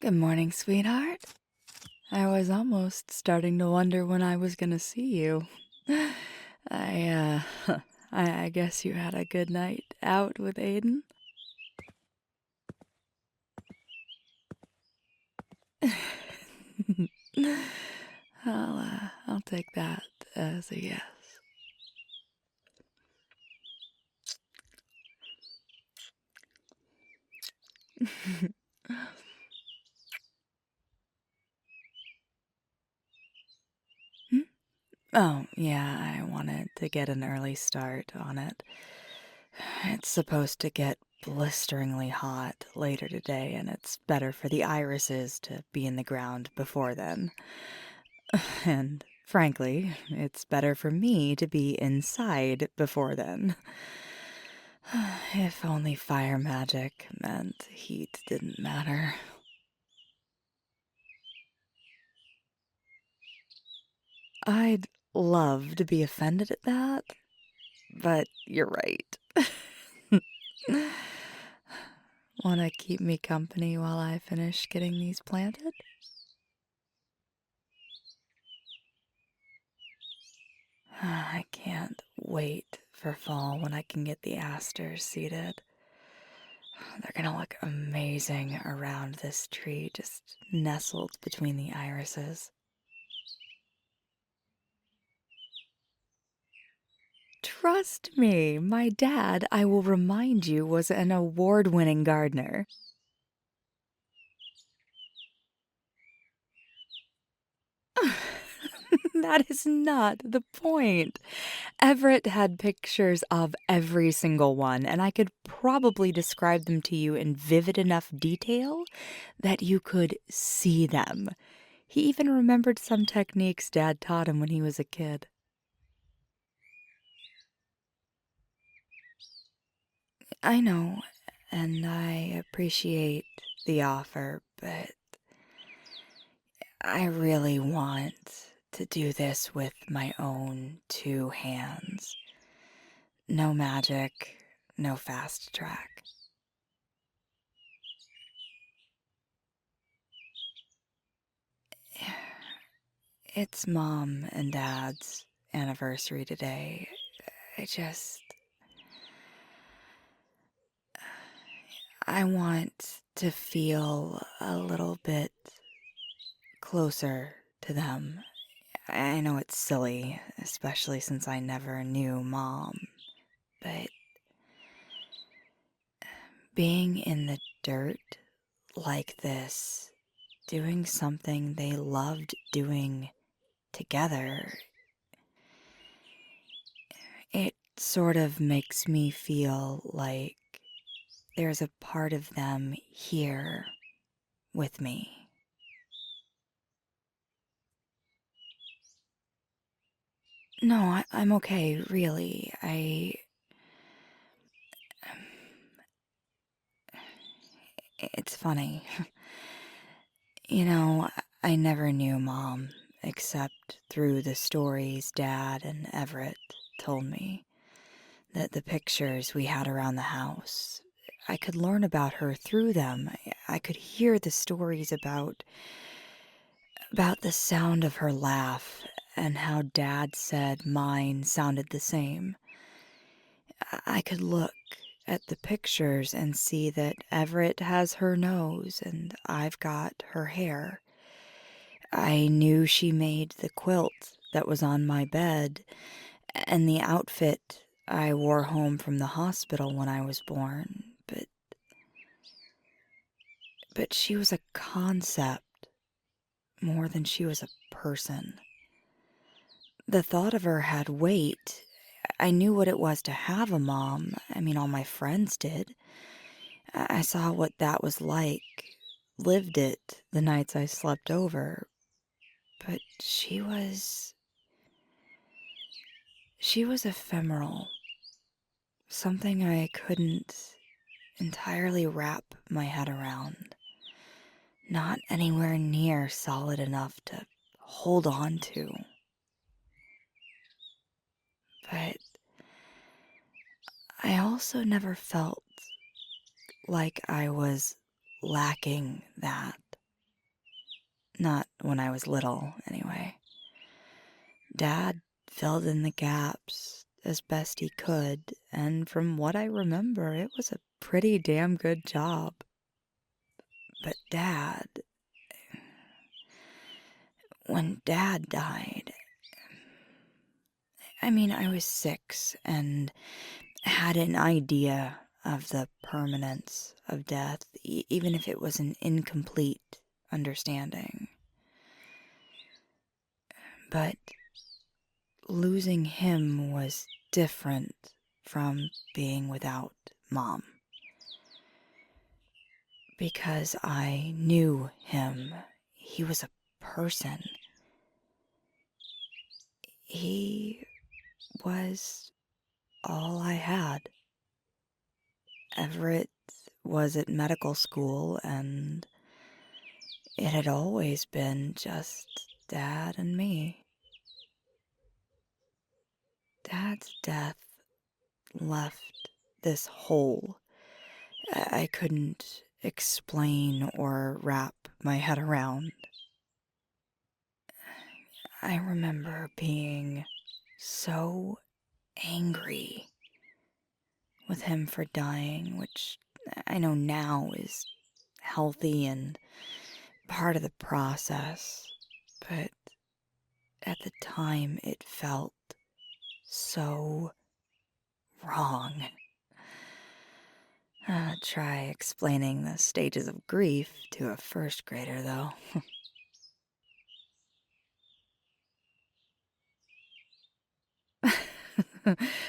Good morning, sweetheart. I was almost starting to wonder when I was gonna see you. I, I guess you had a good night out with Aiden? I'll take that as a yes. Hmm? Oh, yeah, I wanted to get an early start on it. It's supposed to get blisteringly hot later today, and it's better for the irises to be in the ground before then. And frankly, it's better for me to be inside before then. If only fire magic meant heat didn't matter. I'd love to be offended at that, but you're right. Wanna keep me company while I finish getting these planted? I can't wait for fall when I can get the asters seeded. They're gonna look amazing around this tree, just nestled between the irises. Trust me, my dad, I will remind you, was an award-winning gardener. That is not the point. Everett had pictures of every single one, and I could probably describe them to you in vivid enough detail that you could see them. He even remembered some techniques Dad taught him when he was a kid. I know, and I appreciate the offer, but I really want to do this with my own two hands. No magic, no fast track. It's Mom and Dad's anniversary today. I just. I want to feel a little bit closer to them. I know it's silly, especially since I never knew Mom, but being in the dirt like this, doing something they loved doing together, it sort of makes me feel like there's a part of them here with me. No, I'm okay, really. It's funny. You know, I never knew Mom except through the stories Dad and Everett told me. The pictures we had around the house. I could learn about her through them. I could hear the stories about the sound of her laugh and how Dad said mine sounded the same. I could look at the pictures and see that Everett has her nose and I've got her hair. I knew she made the quilt that was on my bed and the outfit I wore home from the hospital when I was born, but she was a concept more than she was a person. The thought of her had weight. I knew what it was to have a mom. I mean, all my friends did. I saw what that was like, lived it the nights I slept over. But she was ephemeral. Something I couldn't entirely wrap my head around. Not anywhere near solid enough to hold on to. But I also never felt like I was lacking that. Not when I was little, anyway. Dad filled in the gaps as best he could, and from what I remember, it was a pretty damn good job. But when Dad died, I was 6 and had an idea of the permanence of death, even if it was an incomplete understanding. But losing him was different from being without Mom. Because I knew him. He was a person. He was all I had. Everett was at medical school, and it had always been just Dad and me. Dad's death left this hole I couldn't explain or wrap my head around. I remember being so angry with him for dying, which I know now is healthy and part of the process, but at the time it felt so wrong. Try explaining the stages of grief to a first grader, though.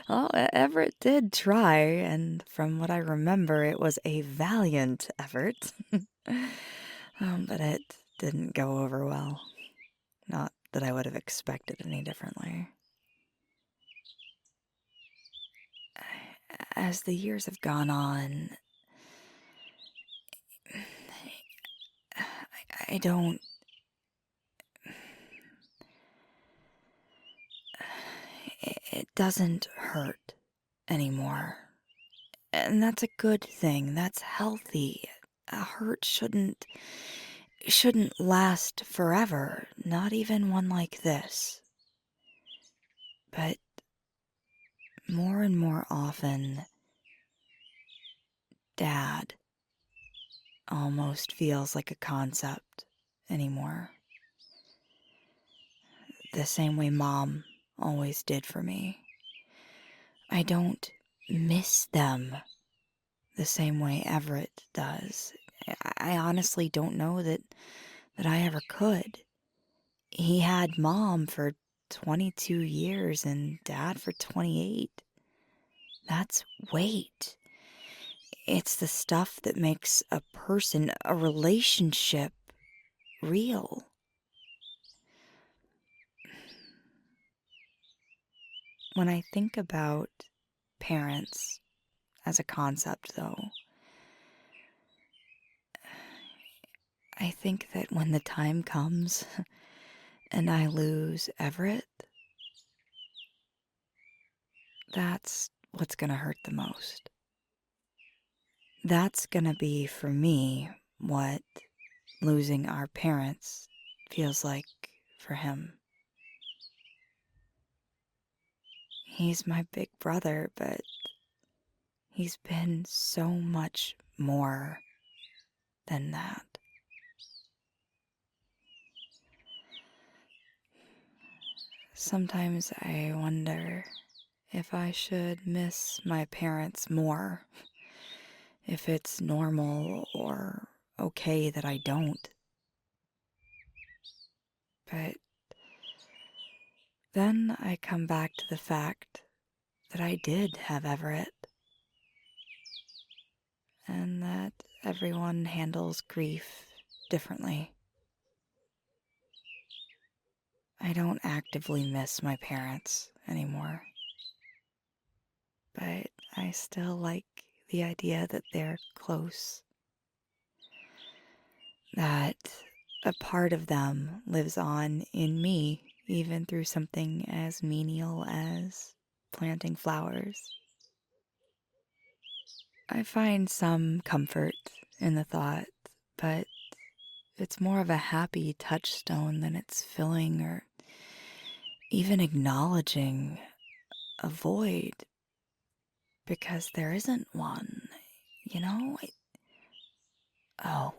Well, Everett did try, and from what I remember, it was a valiant effort. But it didn't go over well. Not that I would have expected any differently. As the years have gone on, I don't... It doesn't hurt anymore. And that's a good thing. That's healthy. A hurt shouldn't last forever. Not even one like this. But more and more often, Dad almost feels like a concept anymore. The same way Mom always did for me. I don't miss them the same way Everett does. I honestly don't know that I ever could. He had Mom for 22 years and Dad for 28. That's weight. It's the stuff that makes a person, a relationship, real. When I think about parents as a concept, though, I think that when the time comes and I lose Everett, that's what's gonna hurt the most. That's gonna be, for me, what losing our parents feels like for him. He's my big brother, but he's been so much more than that. Sometimes I wonder if I should miss my parents more. If it's normal or okay that I don't. But then I come back to the fact that I did have Everett. And that everyone handles grief differently. I don't actively miss my parents anymore. But I still like the idea that they're close. That a part of them lives on in me, even through something as menial as planting flowers. I find some comfort in the thought, but it's more of a happy touchstone than it's filling or even acknowledging a void, because there isn't one, you know? Oh,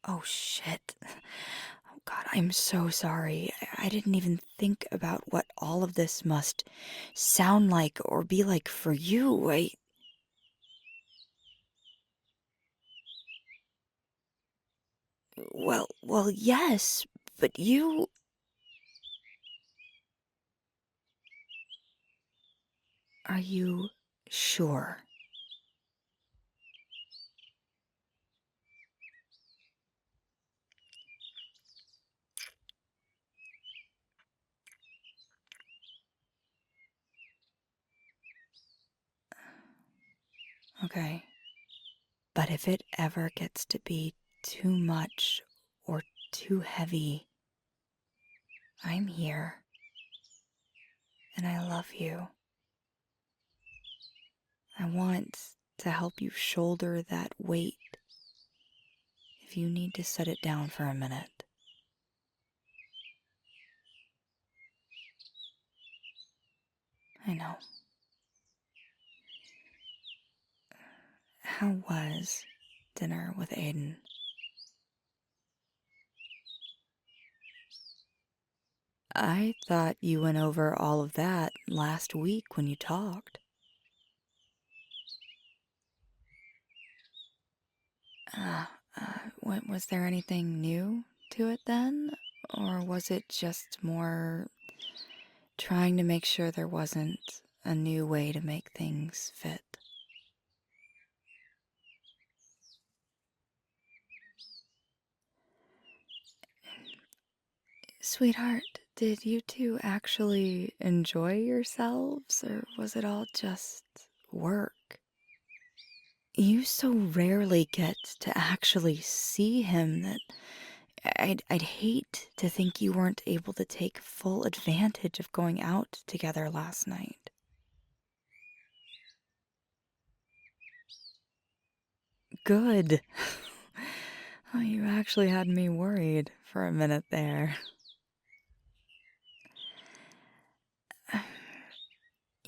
oh shit. Oh God, I'm so sorry. I didn't even think about what all of this must sound like or be like for you. Well, yes, but you. Are you sure? Okay. But if it ever gets to be too much or too heavy, I'm here. And I love you. I want to help you shoulder that weight if you need to set it down for a minute. I know. How was dinner with Aiden? I thought you went over all of that last week when you talked. Was there anything new to it then? Or was it just more trying to make sure there wasn't a new way to make things fit? Sweetheart, did you two actually enjoy yourselves, or was it all just work? You so rarely get to actually see him that I'd hate to think you weren't able to take full advantage of going out together last night. Good. Oh, you actually had me worried for a minute there.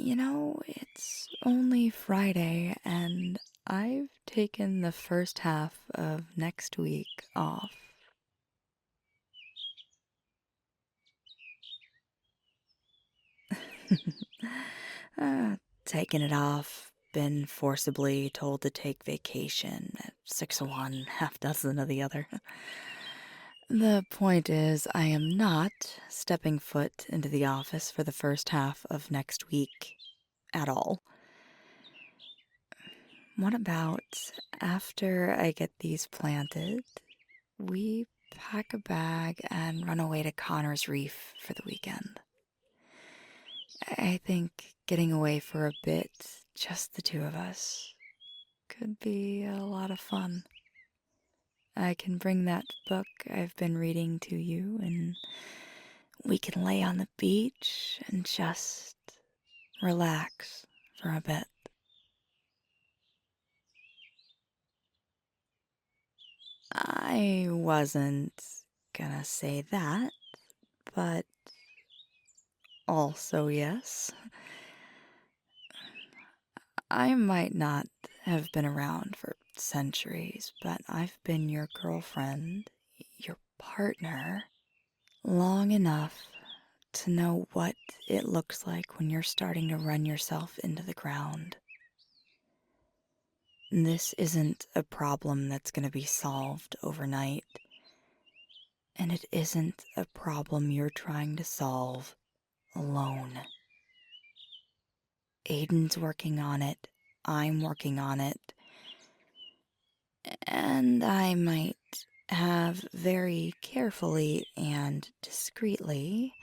You know, it's only Friday, and I've taken the first half of next week off. uh, Taking it off, been forcibly told to take vacation at 6 of one, half dozen of the other. The point is, I am not stepping foot into the office for the first half of next week at all. What about after I get these planted, we pack a bag and run away to Connor's Reef for the weekend? I think getting away for a bit, just the two of us, could be a lot of fun. I can bring that book I've been reading to you, and we can lay on the beach and just relax for a bit. I wasn't gonna say that, but also yes. I might not have been around for centuries, but I've been your girlfriend, your partner, long enough to know what it looks like when you're starting to run yourself into the ground. This isn't a problem that's going to be solved overnight, and it isn't a problem you're trying to solve alone. Aiden's working on it, I'm working on it, and I might have very carefully and discreetly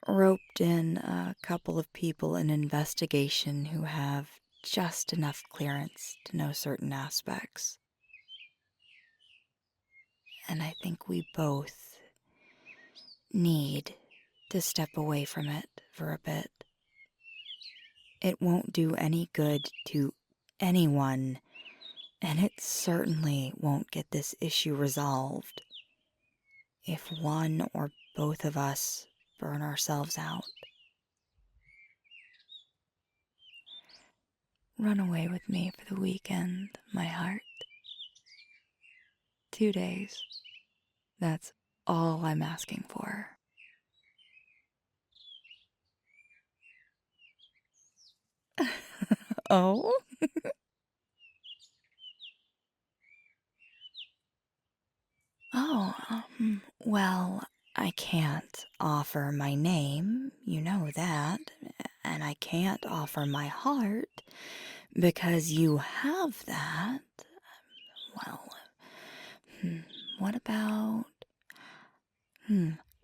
roped in a couple of people in investigation who have just enough clearance to know certain aspects. And I think we both need to step away from it for a bit. It won't do any good to anyone, and it certainly won't get this issue resolved if one or both of us burn ourselves out? Run away with me for the weekend, my heart. 2 days. That's all I'm asking for. Oh? Well, I can't offer my name, you know that, and I can't offer my heart because you have that. Well, hmm, what about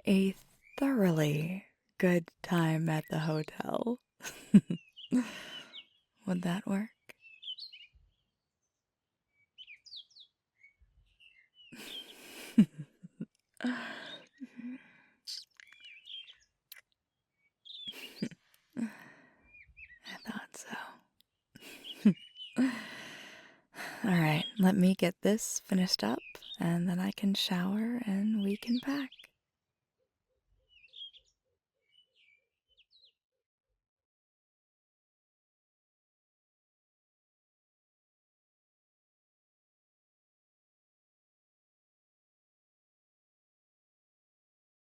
a thoroughly good time at the hotel? Would that work? I thought so. All right, let me get this finished up and then I can shower and we can pack.